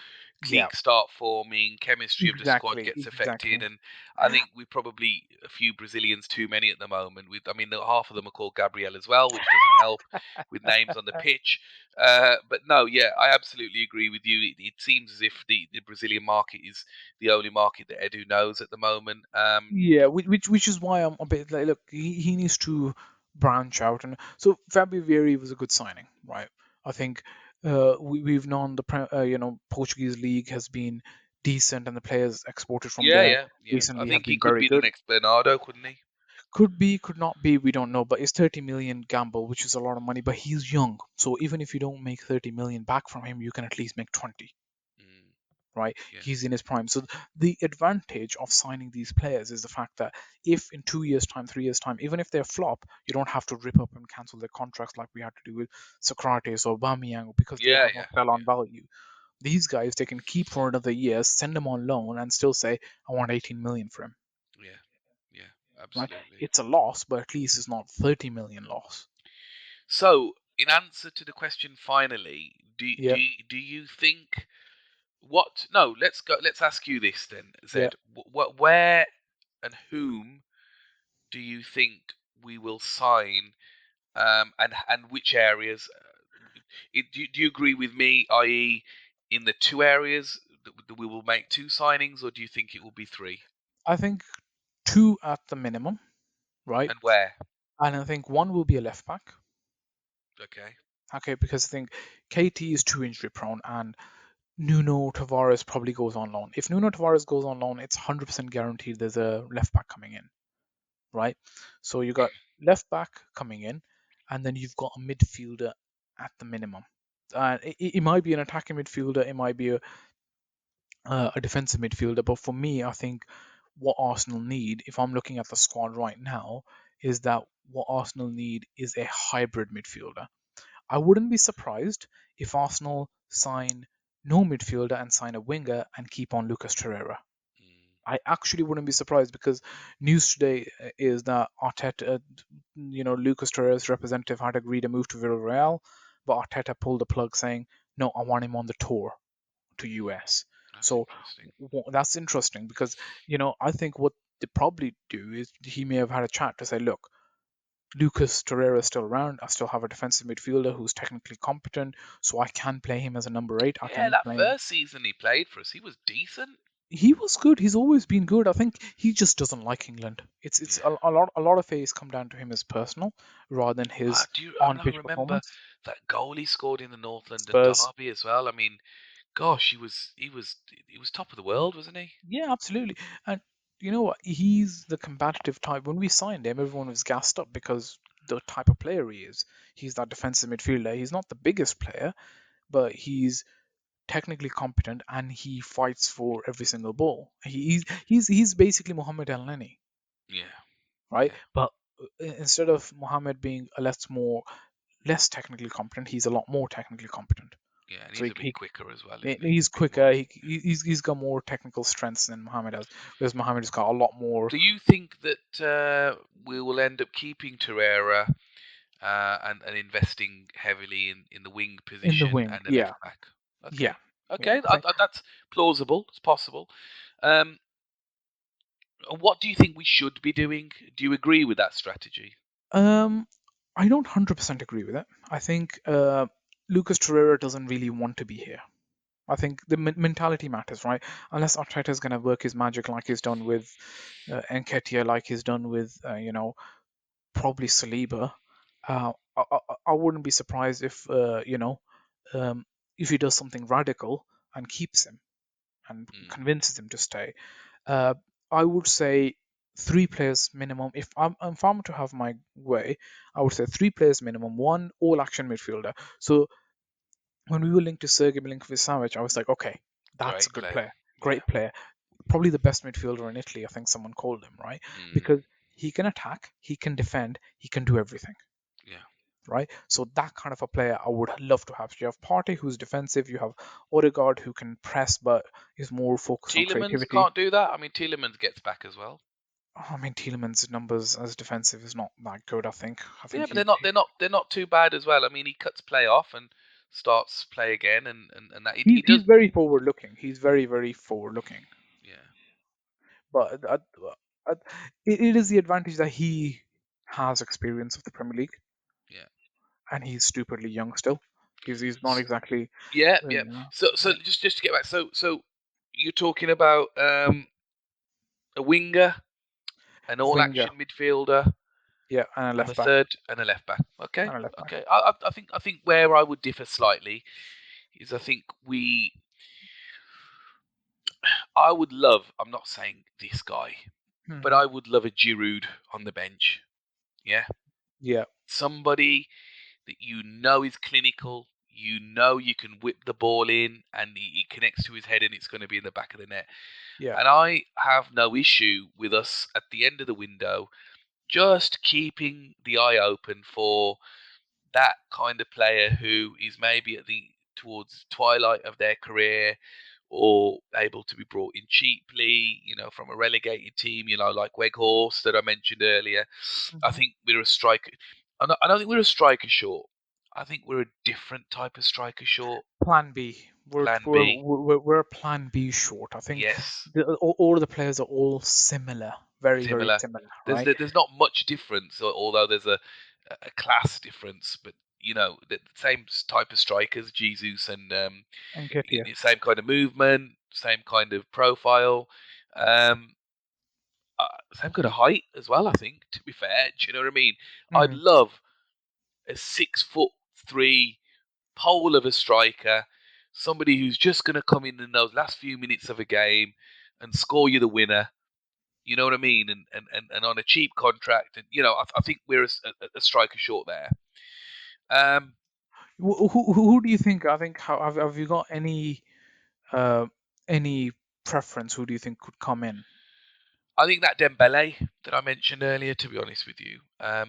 yeah, Cliques start forming, chemistry of the squad exactly, gets affected, exactly. and I think we've probably a few Brazilians too many at the moment. I mean, half of them are called Gabriel as well, which doesn't help with names on the pitch. But no, yeah, I absolutely agree with you. It seems as if the Brazilian market is the only market that Edu knows at the moment. Yeah, which is why I'm a bit like, look, he needs to branch out, and so Fabio Vieira was a good signing, right? I think we've known Portuguese league has been decent, and the players exported from Yeah, there yeah, yeah. I recently have think he been could very be the good. next Bernardo, couldn't he? Could be, could not be, we don't know, but it's 30 million gamble, which is a lot of money, but he's young, so even if you don't make 30 million back from him, you can at least make 20. Mm, Right? yeah, He's in his prime. So the advantage of signing these players is the fact that if in 2 years' time, 3 years' time, even if they're flop, you don't have to rip up and cancel their contracts like we had to do with Socrates or Aubameyang because they yeah, have no yeah, sell-on yeah, value. These guys they can keep for another year, send them on loan, and still say, "I want 18 million for him." yeah, yeah. Right? Absolutely. It's a loss, but at least it's not 30 million loss. So, in answer to the question, finally, Yeah, do you think what? No, let's go. Let's ask you this then, yeah. Zed. What, where, and whom do you think we will sign, and which areas? Do you agree with me, i.e., in the two areas that we will make two signings, or do you think it will be three? I think two at the minimum, right? And where? And I think one will be a left back. Okay. Okay, because I think KT is too injury prone, and Nuno Tavares probably goes on loan. If Nuno Tavares goes on loan, it's 100% guaranteed there's a left back coming in, right? So you got left back coming in, and then you've got a midfielder at the minimum. It might be an attacking midfielder, it might be a defensive midfielder, but for me, I think what Arsenal need, if I'm looking at the squad right now, is that what Arsenal need is a hybrid midfielder. I wouldn't be surprised if Arsenal sign no midfielder and sign a winger and keep on Lucas Torreira. Mm, I actually wouldn't be surprised because news today is that Arteta, Lucas Torreira's representative had agreed to move to Villarreal, but Arteta pulled the plug saying, no, I want him on the tour to mm, US. that's So interesting. that's interesting because, I think what they probably do is he may have had a chat to say, look, Lucas Torreira is still around. I still have a defensive midfielder who's technically competent, so I can play him as a number eight. I Yeah, can that play him. first season he played for us, he was decent. He was good. He's always been good. I think he just doesn't like England. It's Yeah. a lot of things come down to him as personal rather than his I on mean, I pitch remember performance. that goal he scored in the North London Spurs. derby as well. I mean, gosh, he was top of the world, wasn't he? Yeah, absolutely. And you know what? He's the competitive type. When we signed him, everyone was gassed up because the type of player he is. He's that defensive midfielder. He's not the biggest player, but he's technically competent and he fights for every single ball. He's basically Mohamed El Neni, Yeah, right? yeah, But instead of Mohamed being a less technically competent, he's a lot more technically competent. yeah, and So he's a bit quicker as well, isn't he? he's A bit more. quicker. He's got more technical strengths than Mohamed has, whereas Mohamed has got a lot more Do you think that we will end up keeping Torreira and investing heavily in the wing in the position wing. and the Yeah, left back? yeah, Okay, yeah. okay, I think. that's plausible. It's possible. Um, what do you think we should be doing? Do you agree with that strategy? Um, I don't 100% agree with it. I think Lucas Torreira doesn't really want to be here. I think the mentality matters, right? Unless Arteta is going to work his magic like he's done with Nketiah, like he's done with, probably Saliba. I wouldn't be surprised um, if he does something radical and keeps him and Mm, convinces him to stay. Uh, I would say three players minimum. If I'm to have my way, I would say three players minimum. One all action midfielder. So when we were linked to Sergei Milinkovic-Savic, I was like, okay, that's a great good player. player, Yeah. great player, probably the best midfielder in Italy. I think someone called him right Mm, because he can attack, he can defend, he can do everything. yeah. right? So that kind of a player I would love to have. So you have Partey who's defensive, you have Odegaard who can press but is more focused on Tielemans creativity. can't do that. I mean, Tielemans gets back as well. I mean, Tielemans' numbers as defensive is not that good. I think. I Yeah, think but they're not too bad as well. I mean, he cuts play off and starts play again, and that he he's does. very forward looking. He's very forward looking. Yeah, But uh, it is the advantage that he has experience of the Premier League, yeah. and he's stupidly young still. He's not S- exactly Yeah, yeah. you know, So just to get back, so you're talking about a winger, an all winger, action midfielder, yeah, and a and a left back, third and a left back. Okay, and a left back. okay. I think where I would differ slightly is I think I would love. I'm not saying this guy, but Hmm. I would love a Giroud on the bench. Yeah, Yeah, somebody that you know is clinical. You know you can whip the ball in, and he connects to his head, and it's going to be in the back of the net. yeah. And I have no issue with us at the end of the window just keeping the eye open for that kind of player who is maybe at the towards twilight of their career or able to be brought in cheaply, from a relegated team, like Weghorst that I mentioned earlier. I Mhm. think we're a striker. I don't think we're a striker short. I think we're a different type of striker short. Plan B. Plan B. We're Plan B short. I think Yes, all of the players are all similar, very similar. similar, There's right? there's not much difference, although there's a class difference. But the same type of strikers, Jesus, and And Ketia. the same kind of movement, same kind of profile, um, same kind of height as well. I think, to be fair, do you know what I mean? I'd Hmm. love a 6'3" pole of a striker, somebody who's just going to come in those last few minutes of a game and score you the winner. You know what I mean? And on a cheap contract, and I think we're a striker short there. Um, Who do you think? I think have you got uh any preference? Who do you think could come in? I think that Dembele that I mentioned earlier, to be honest with you,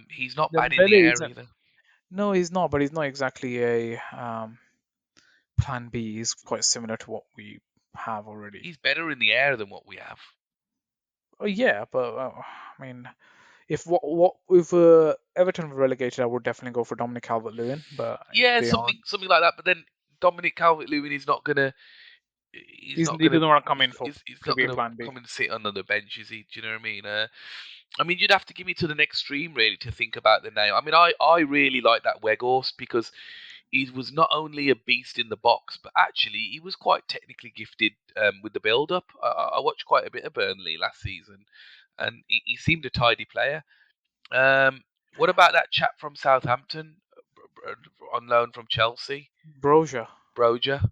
he's not bad in the Dembele air isn't. either. No, he's not. But he's not exactly a Plan B. He's quite similar to what we have already. He's better in the air than what we have. Oh yeah, but I mean, if Everton were relegated, I would definitely go for Dominic Calvert-Lewin. But Yeah, they aren't. something like that. But then Dominic Calvert-Lewin is not gonna. He's not He gonna. doesn't want to come in He's to not be a gonna Plan B. come and sit under the bench, is he? Do you know what I mean? I mean, you'd have to give me to the next stream really to think about the name. I mean, I really like that Weghorst because he was not only a beast in the box, but actually he was quite technically gifted with the build-up. I watched quite a bit of Burnley last season, and he seemed a tidy player. What about that chap from Southampton on loan from Chelsea, Broja. Broja?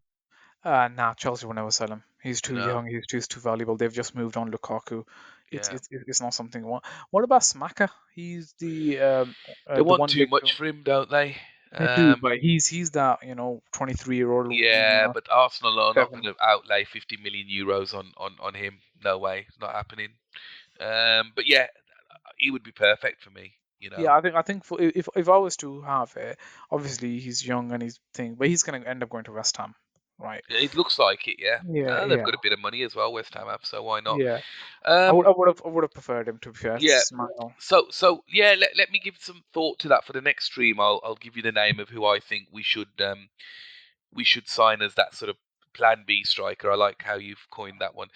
Nah, Chelsea will never sell him. He's too No, young. He's too valuable. They've just moved on Lukaku. yeah, It's not something you want. What about Smaka? He's they the want one too they much for him, don't they? they do, Um, but he's that 23-year-old yeah, but Arsenal are not going seven. to outlay 50 million euros on him. No way, not happening. But yeah, he would be perfect for me. Yeah, I think for if I was to have it, obviously he's young and he's thing, but he's gonna end up going to West Ham, right? It looks like it. Yeah, Yeah, they've yeah, got a bit of money as well. West Ham have, so why not? yeah. Um, I would have preferred him to be fair. yeah. Smile. So yeah, let me give some thought to that for the next stream. I'll give you the name of who I think we should sign as that sort of Plan B striker. I like how you've coined that one.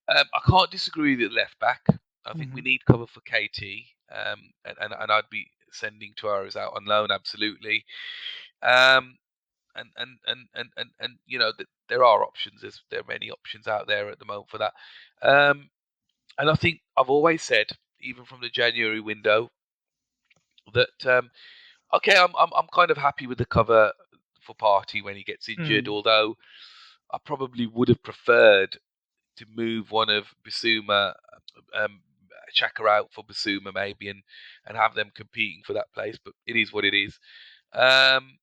I can't disagree with the left back. I think we Hmm. need cover for KT, and I'd be sending Tuarez out on loan absolutely. Um, and there are options. There are many options out there at the moment for that. Um, and I think I've always said, even from the January window, that okay, I'm kind of happy with the cover for Party when he gets injured. Mm. Although I probably would have preferred to move one of Basuma, um, Chaka out for Basuma maybe, and have them competing for that place. But it is what it is. Um,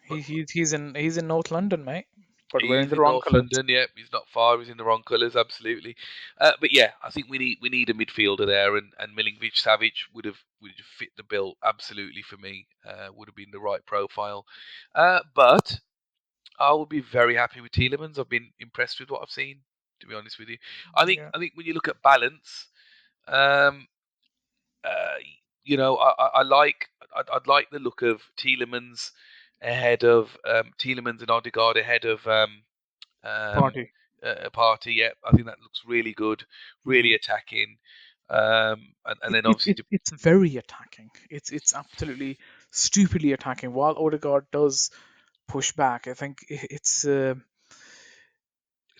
but He's in North London, mate. but we're He in is the in wrong North colours. London. Yeah, he's not far. He's in the wrong colours, absolutely. But yeah, I think we need a midfielder there, and Milinkovic Savic would have fit the bill absolutely for me. Would have been the right profile. But I would be very happy with Tielemans. I've been impressed with what I've seen. To be honest with you, I think Yeah, I think when you look at balance, um, uh, I like I'd like the look of Tielemans ahead of Tielemans and Odegaard ahead of um, party. Party. Yeah, I think that looks really good, really Hmm. attacking. And then It, obviously it, it's very attacking. It's absolutely stupidly attacking. While Odegaard does push back, I think it's it's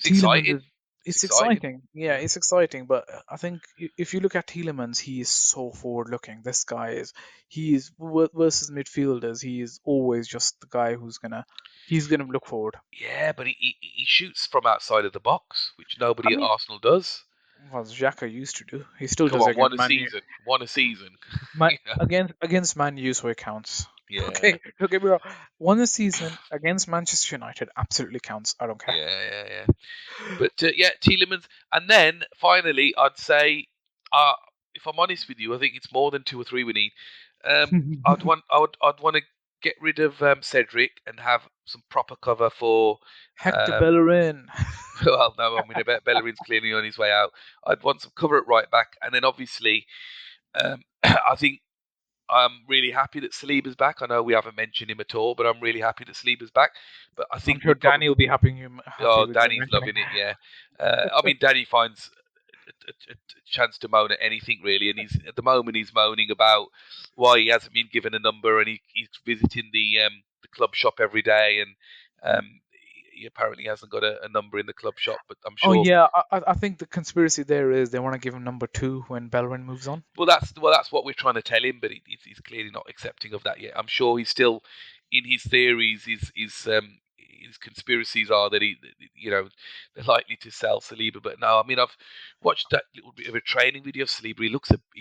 Tielemans exciting. is It's it's exciting. exciting. Yeah, Yeah. it's exciting. But I think if you look at Tielemans, he is so forward looking. This guy is versus midfielders. He is always just the guy he's gonna look forward. Yeah, but he shoots from outside of the box, which I nobody at mean, Arsenal does. what Xhaka used to do, he still Come does it on, against one a Man U. season, one a season. Yeah, Against Man U, so it counts. yeah, Okay, don't get me wrong. One season against Manchester United absolutely counts. I don't care. yeah. But yeah, Tielemans, and then finally, I'd say, uh, if I'm honest with you, I think it's more than two or three we need. I'd want to get rid of Cedric and have some proper cover for. Hector Um, Bellerin. well, no, I mean, I bet Bellerin's clearly on his way out. I'd want some cover at right back, and then obviously, I think I'm really happy that Saliba's back. I know we haven't mentioned him at all, but I'm really happy that Saliba's back. But I I'm think sure we probably. Danny will be happy Oh, with your Danny's mentioning. loving it. Yeah, I mean, Danny finds a chance to moan at anything really, and he's at the moment he's moaning about why he hasn't been given a number, and he's visiting the club shop every day, and he apparently hasn't got a number in the club shop. But I'm Oh sure. yeah, I think the conspiracy there is they want to give him number two when Bellerin moves on. Well, that's what we're trying to tell him, but he's clearly not accepting of that yet. I'm sure he's still in his theories. His conspiracies are that they're likely to sell Saliba, but no. I mean, I've watched that little bit of a training video of Saliba. He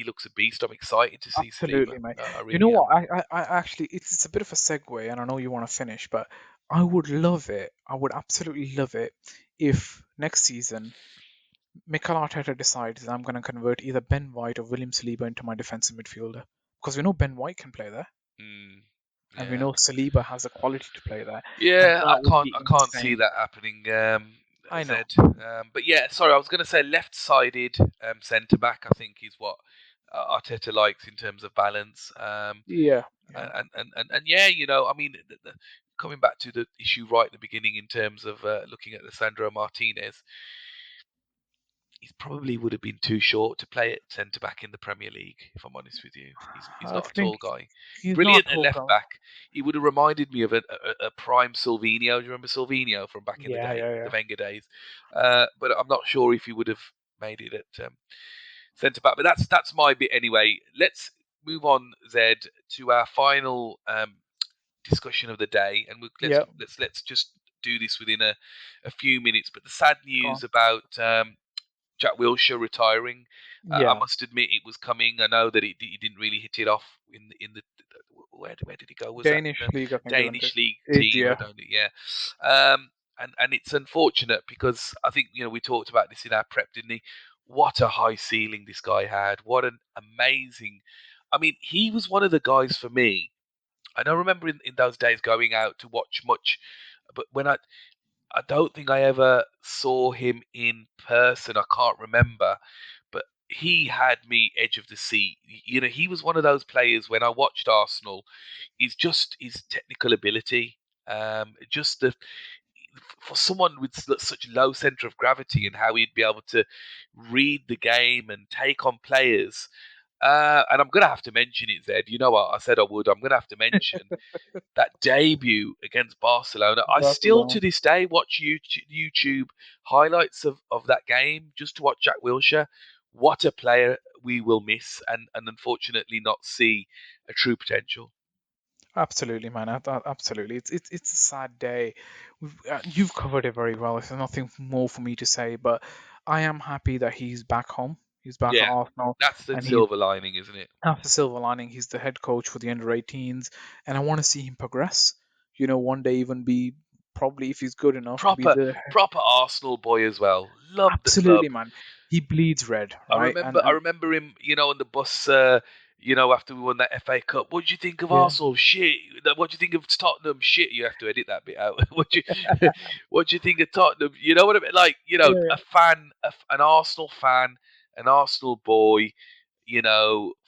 looks a beast. I'm excited to see Saliba. Absolutely, mate. I You know really am. what? I actually, it's a bit of a segue, and I know you want to finish, but I would love it. I would absolutely love it if next season Mikel Arteta decides I'm going to convert either Ben White or William Saliba into my defensive midfielder, because we know Ben White can play there, Mm, and we yeah, know Saliba has the quality to play there, and yeah. I that would can't be I can't see insane. that happening. I know. Zed. But yeah, sorry, I was going to say left-sided centre back. I think is what Arteta likes in terms of balance. Yeah, yeah. And yeah, I mean, coming back to the issue right at the beginning in terms of looking at Lizandro Martinez, he probably would have been too short to play at centre back in the Premier League. If I'm honest with you, he's I not a think tall guy. he's not Brilliant at tall left guy. back. He would have reminded me of a prime Silvino. Do you remember Silvino from back in the Yeah, day, yeah, the yeah. Wenger days? But I'm not sure if he would have made it at centre back. But that's my bit anyway. Let's move on, Zed, to our final discussion of the day, and let's Yeah, let's just do this within a few minutes. But the sad go news on. about Jack Wilshere retiring. I Yeah, must admit it was coming. I know that he didn't really hit it off in the where did he go? Was that in Danish the league, I think he went to. Danish league Age, team? I yeah. don't know. Yeah, and it's unfortunate because I think we talked about this in our prep, didn't he? What a high ceiling this guy had. What an amazing. I mean, he was one of the guys for me. And I remember in those days going out to watch much, but when I don't think I ever saw him in person. I can't remember, but he had me edge of the seat. He was one of those players when I watched Arsenal. He's just his technical ability, just the for someone with such low center of gravity and how he'd be able to read the game and take on players. And I'm gonna have to mention it, Zed. You know what I said I would. I'm gonna have to mention that debut against Barcelona. I still Barcelona. to this day watch YouTube highlights of that game just to watch Jack Wilshere. What a player we will miss and unfortunately not see a true potential. Absolutely, man. Absolutely. It's a sad day. You've covered it very well. There's nothing more for me to say, but I am happy that he's back home. He's back at Yeah, Arsenal, that's the and he's silver lining, isn't it? after silver lining. He's the head coach for the under 18s, and I want to see him progress. One day even be probably, if he's good enough, to be Proper the proper Arsenal boy as well. Loved the absolutely club. man. He bleeds red, I right? remember I And remember him, on the bus, after we won that FA Cup. What do you think of yeah, Arsenal? Shit. What do you think of Tottenham? Shit. You have to edit that bit out. What do you think of Tottenham? You know what I mean? Like, yeah, a fan, an Arsenal fan, an Arsenal boy,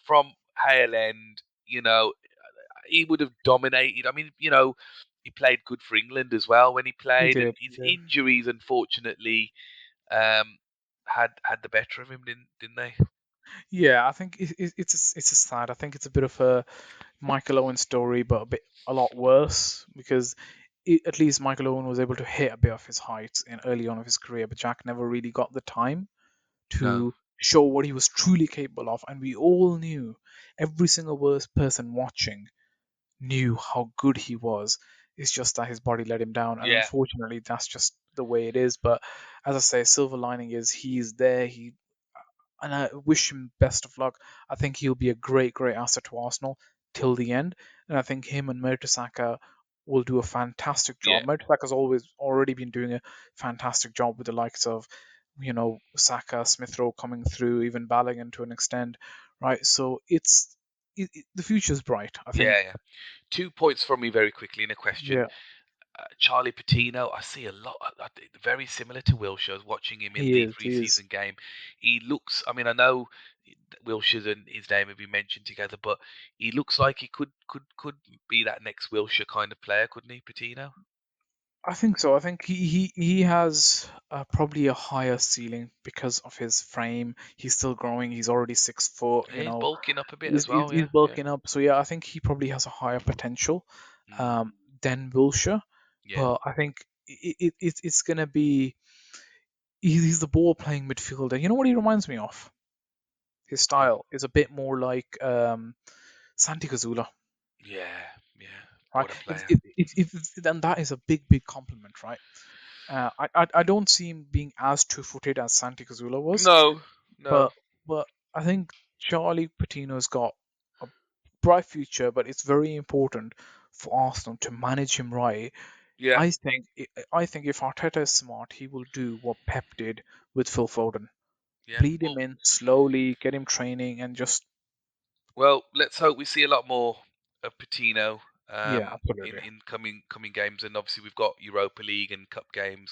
from Hale End, he would have dominated. I mean, he played good for England as well when he he played, and did. He his did. injuries, unfortunately, um, had the better of him, didn't they? Yeah, I think it's a sad. I think it's a bit of a Michael Owen story, but a lot worse because at least Michael Owen was able to hit a bit of his heights in early on of his career, but Jack never really got the time No. to show what he was truly capable of, and we all knew, every single person watching knew how good he was. It's just that his body let him down, and Yeah. unfortunately, that's just the way it is. But as I say, silver lining is he's there. And I wish him best of luck. I think he'll be a great, great asset to Arsenal till the end, and I think him and Mertesacker will do a fantastic Yeah. job. Mertesacker's always already been doing a fantastic job with the likes of, Saka, Smith Rowe coming through, even Balogun to an extent, right? So the future's bright. I think. Yeah. Yeah. 2 points from me very quickly in a question. Yeah, Charlie Patino, I see a lot, very similar to Wilshere. I was watching him in he the is. He is. pre-season game. He looks, I mean, I know Wilshere and his name have been mentioned together, but he looks like he could be that next Wilshere kind of player, couldn't he, Patino? I think so. I think he has probably a higher ceiling because of his frame. He's still growing. He's already 6 foot. He's bulking up a bit He's, as he's, well. he's Yeah, yeah, bulking up. So yeah, I think he probably has a higher potential mm, um, than Wilshire. yeah, But I think it's gonna be he's the ball playing midfielder. You know what he reminds me of? His oh, style is a bit more like Santi Cazorla, yeah, yeah. right? What a player! And that is a big, big compliment, right? I don't see him being as two-footed as Santi Cazorla was, No, no, but but I think Charlie Patino's got a bright future, but it's very important for Arsenal to manage him right. yeah, I think if Arteta is smart, he will do what Pep did with Phil Foden. yeah. Bleed him in slowly, get him training, and just Well, let's hope we see a lot more of Patino, yeah, in absolutely. coming games, and obviously we've got Europa League and Cup games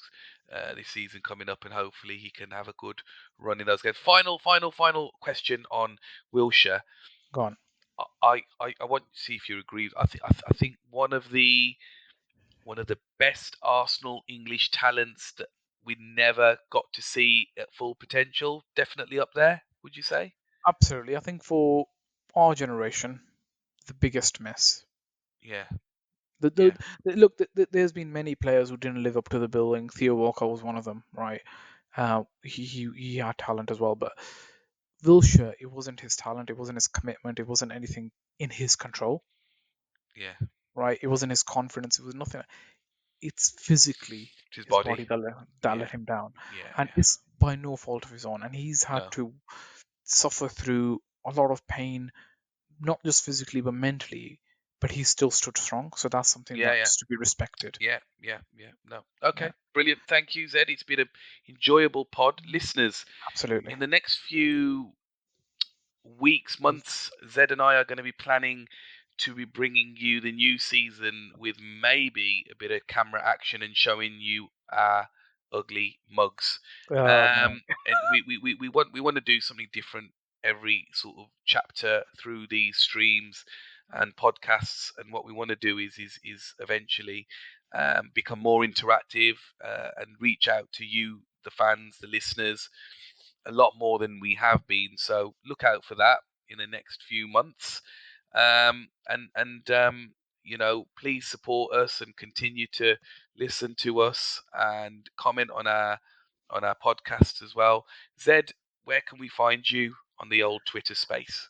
this season coming up, and hopefully he can have a good run in those games. Final question on Wilshire. Go on. I want to see if you agree. I think one of the best Arsenal English talents that we never got to see at full potential. Definitely up there. Would you say? Absolutely. I think for our generation, the biggest miss. Yeah, The, yeah, look, there's been many players who didn't live up to the billing. Theo Walcott was one of them, right? He had talent as well, but Wilshire, it wasn't his talent, it wasn't his commitment, it wasn't anything in his control, yeah. right? It wasn't his confidence, it was nothing. It's physically His his body. body that Yeah, let him down, yeah, and yeah. it's by no fault of his own. And he's had No. to suffer through a lot of pain, not just physically but mentally. But he still stood strong, so that's something Yeah, yeah, that's to be respected. yeah, yeah, yeah. No. Yeah, Okay, brilliant. Thank you, Zed. It's been an enjoyable pod. Listeners, absolutely. in the next few weeks, months, Zed and I are going to be planning to be bringing you the new season with maybe a bit of camera action and showing you our ugly mugs. Oh man. And we want to do something different every sort of chapter through these streams and podcasts. And what we want to do is eventually become more interactive and reach out to you, the fans, the listeners, a lot more than we have been. So look out for that in the next few months. Please support us and continue to listen to us and comment on our podcasts as well. Zed, where can we find you on the old Twitter space?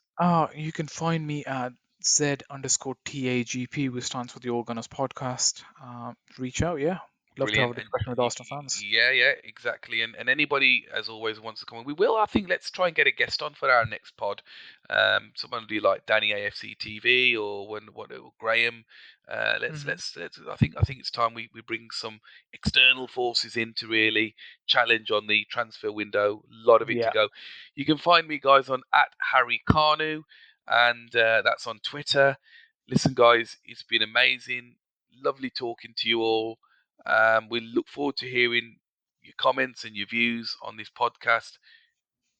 You can find me at Z_TAGP, which stands for the Organist Podcast. Reach out, yeah. Love to have Brilliant. a And discussion with Arsenal fans. yeah, yeah, exactly. And anybody, as always, wants to come on, we will. I think let's try and get a guest on for our next pod. Someone do like Danny AFC TV or Graham. Hmm. Let's. I think it's time we bring some external forces in to really challenge on the transfer window. A lot of it to Yeah. go. You can find me guys on at Harry Carnu, and that's on Twitter. Listen, guys, it's been amazing. Lovely talking to you all. We look forward to hearing your comments and your views on this podcast.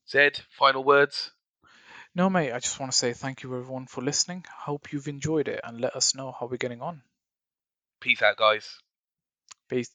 Zed, final words. No, mate, I just want to say thank you everyone for listening. Hope you've enjoyed it and let us know how we're getting on. Peace out, guys. Peace.